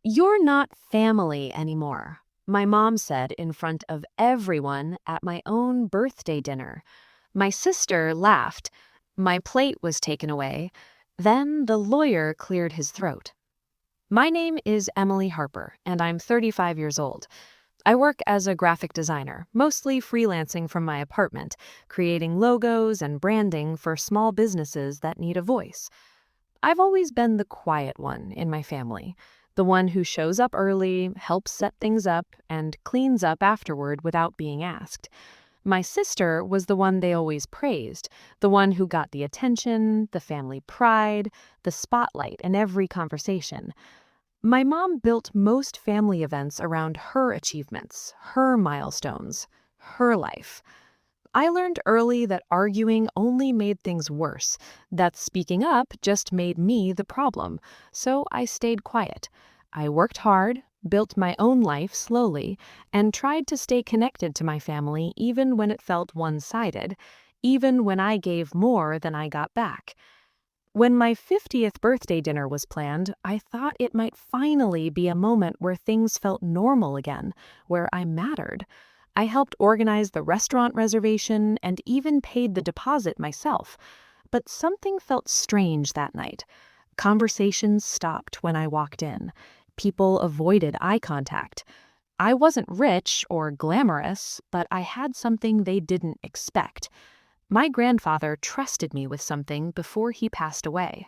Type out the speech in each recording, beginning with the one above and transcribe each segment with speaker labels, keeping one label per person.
Speaker 1: "You're not family anymore," my mom said in front of everyone at my own birthday dinner. My sister laughed. My plate was taken away. Then the lawyer cleared his throat. "My name is Emily Harper, and I'm 35 years old. I work as a graphic designer, mostly freelancing from my apartment, creating logos and branding for small businesses that need a voice. I've always been the quiet one in my family, the one who shows up early, helps set things up, and cleans up afterward without being asked. My sister was the one they always praised, the one who got the attention, the family pride, the spotlight in every conversation. My mom built most family events around her achievements, her milestones, her life. I learned early that arguing only made things worse, that speaking up just made me the problem, so I stayed quiet. I worked hard, built my own life slowly, and tried to stay connected to my family even when it felt one-sided, even when I gave more than I got back. When my 50th birthday dinner was planned, I thought it might finally be a moment where things felt normal again, where I mattered. I helped organize the restaurant reservation and even paid the deposit myself. But something felt strange that night. Conversations stopped when I walked in. People avoided eye contact. I wasn't rich or glamorous, but I had something they didn't expect. My grandfather trusted me with something before he passed away.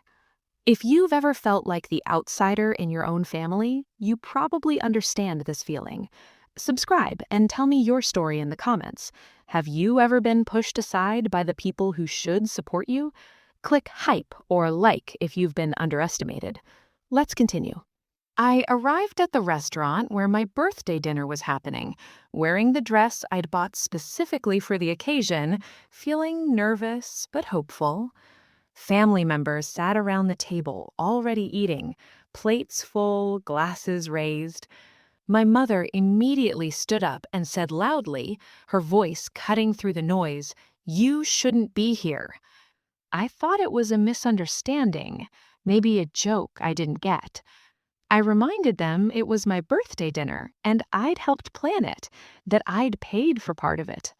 Speaker 1: If you've ever felt like the outsider in your own family, you probably understand this feeling. Subscribe and tell me your story in the comments. Have you ever been pushed aside by the people who should support you? Click hype or like if you've been underestimated. Let's continue. I arrived at the restaurant where my birthday dinner was happening, wearing the dress I'd bought specifically for the occasion, feeling nervous but hopeful. Family members sat around the table, already eating, plates full, glasses raised. My mother immediately stood up and said loudly, her voice cutting through the noise, "You shouldn't be here." I thought it was a misunderstanding, maybe a joke I didn't get. I reminded them it was my birthday dinner and I'd helped plan it, that I'd paid for part of it.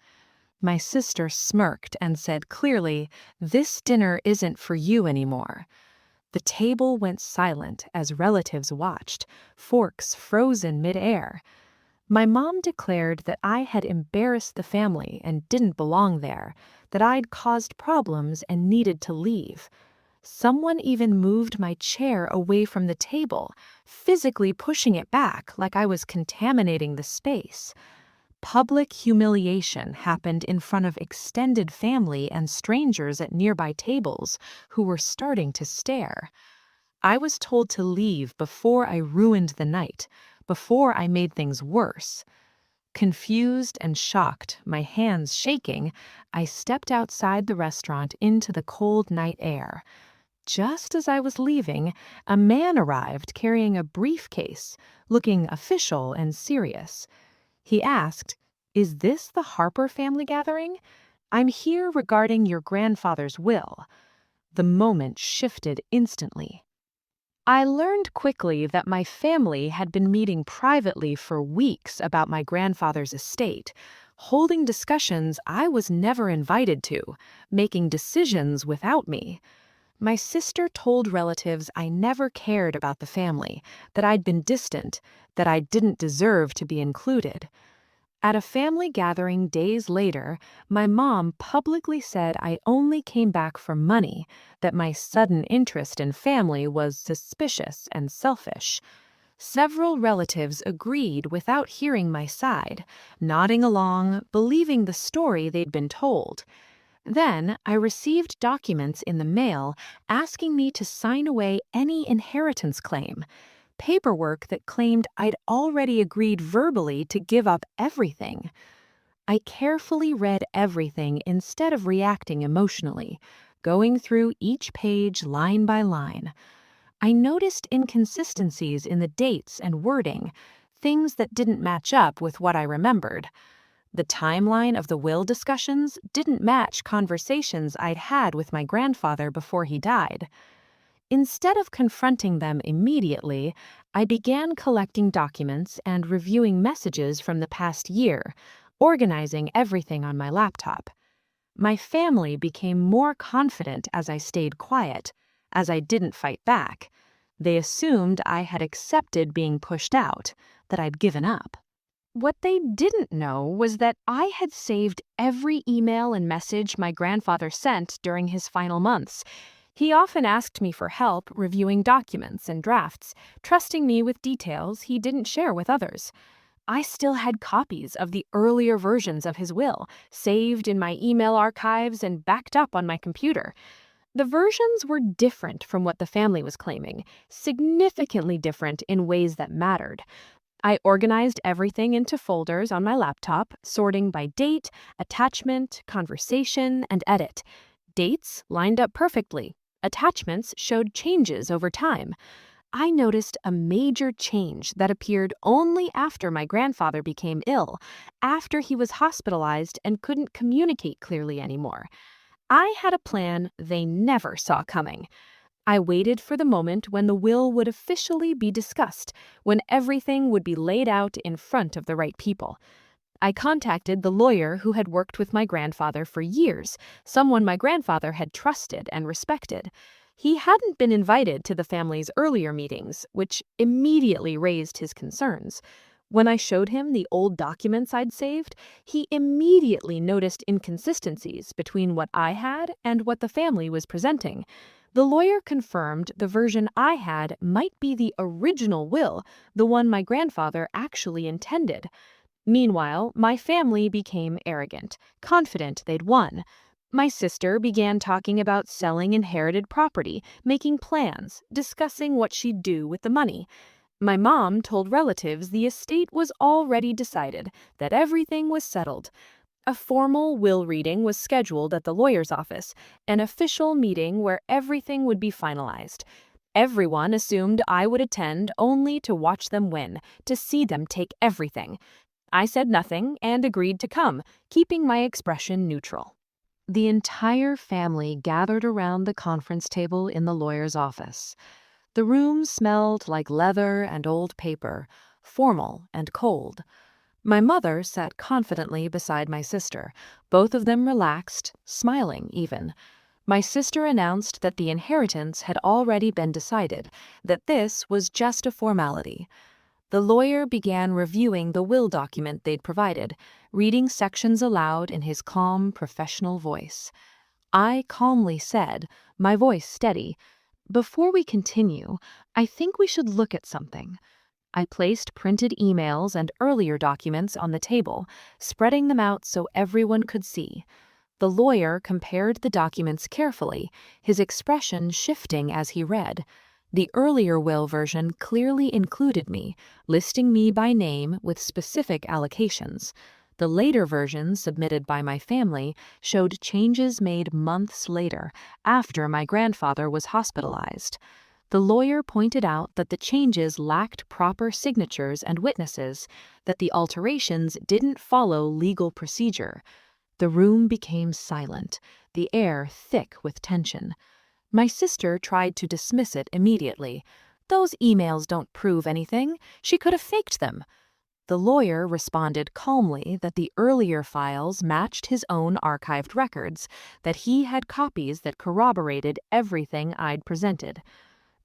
Speaker 1: My sister smirked and said clearly, "This dinner isn't for you anymore." The table went silent as relatives watched, forks frozen midair. My mom declared that I had embarrassed the family and didn't belong there, that I'd caused problems and needed to leave. Someone even moved my chair away from the table, physically pushing it back like I was contaminating the space. Public humiliation happened in front of extended family and strangers at nearby tables who were starting to stare. I was told to leave before I ruined the night, before I made things worse. Confused and shocked, my hands shaking, I stepped outside the restaurant into the cold night air. Just as I was leaving, a man arrived carrying a briefcase, looking official and serious. He asked, "Is this the Harper family gathering? I'm here regarding your grandfather's will." The moment shifted instantly. I learned quickly that my family had been meeting privately for weeks about my grandfather's estate, holding discussions I was never invited to, making decisions without me. My sister told relatives I never cared about the family, that I'd been distant, that I didn't deserve to be included. At a family gathering days later, my mom publicly said I only came back for money, that my sudden interest in family was suspicious and selfish. Several relatives agreed without hearing my side, nodding along, believing the story they'd been told. Then I received documents in the mail asking me to sign away any inheritance claim, paperwork that claimed I'd already agreed verbally to give up everything. I carefully read everything instead of reacting emotionally, going through each page line by line. I noticed inconsistencies in the dates and wording, things that didn't match up with what I remembered. The timeline of the will discussions didn't match conversations I'd had with my grandfather before he died. Instead of confronting them immediately, I began collecting documents and reviewing messages from the past year, organizing everything on my laptop. My family became more confident as I stayed quiet, as I didn't fight back. They assumed I had accepted being pushed out, that I'd given up. What they didn't know was that I had saved every email and message my grandfather sent during his final months. He often asked me for help reviewing documents and drafts, trusting me with details he didn't share with others. I still had copies of the earlier versions of his will, saved in my email archives and backed up on my computer. The versions were different from what the family was claiming, significantly different in ways that mattered. I organized everything into folders on my laptop, sorting by date, attachment, conversation, and edit. Dates lined up perfectly. Attachments showed changes over time. I noticed a major change that appeared only after my grandfather became ill, after he was hospitalized and couldn't communicate clearly anymore. I had a plan they never saw coming. I waited for the moment when the will would officially be discussed, when everything would be laid out in front of the right people. I contacted the lawyer who had worked with my grandfather for years, someone my grandfather had trusted and respected. He hadn't been invited to the family's earlier meetings, which immediately raised his concerns. When I showed him the old documents I'd saved, he immediately noticed inconsistencies between what I had and what the family was presenting. The lawyer confirmed the version I had might be the original will, the one my grandfather actually intended. Meanwhile, my family became arrogant, confident they'd won. My sister began talking about selling inherited property, making plans, discussing what she'd do with the money. My mom told relatives the estate was already decided, that everything was settled. A formal will reading was scheduled at the lawyer's office, an official meeting where everything would be finalized. Everyone assumed I would attend only to watch them win, to see them take everything. I said nothing and agreed to come, keeping my expression neutral. The entire family gathered around the conference table in the lawyer's office. The room smelled like leather and old paper, formal and cold. My mother sat confidently beside my sister, both of them relaxed, smiling even. My sister announced that the inheritance had already been decided, that this was just a formality. The lawyer began reviewing the will document they'd provided, reading sections aloud in his calm, professional voice. I calmly said, my voice steady, "Before we continue, I think we should look at something." I placed printed emails and earlier documents on the table, spreading them out so everyone could see. The lawyer compared the documents carefully, his expression shifting as he read. The earlier will version clearly included me, listing me by name with specific allocations. The later version submitted by my family showed changes made months later, after my grandfather was hospitalized. The lawyer pointed out that the changes lacked proper signatures and witnesses, that the alterations didn't follow legal procedure. The room became silent, the air thick with tension. My sister tried to dismiss it immediately. "Those emails don't prove anything. She could have faked them." The lawyer responded calmly that the earlier files matched his own archived records, that he had copies that corroborated everything I'd presented.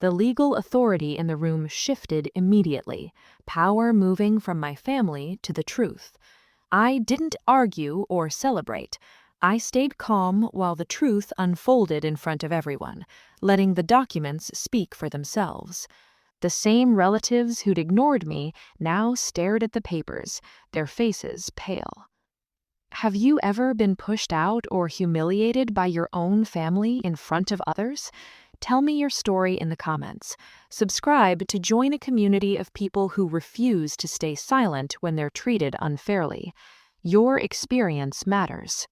Speaker 1: The legal authority in the room shifted immediately, power moving from my family to the truth. I didn't argue or celebrate. I stayed calm while the truth unfolded in front of everyone, letting the documents speak for themselves. The same relatives who'd ignored me now stared at the papers, their faces pale. Have you ever been pushed out or humiliated by your own family in front of others? Tell me your story in the comments. Subscribe to join a community of people who refuse to stay silent when they're treated unfairly. Your experience matters.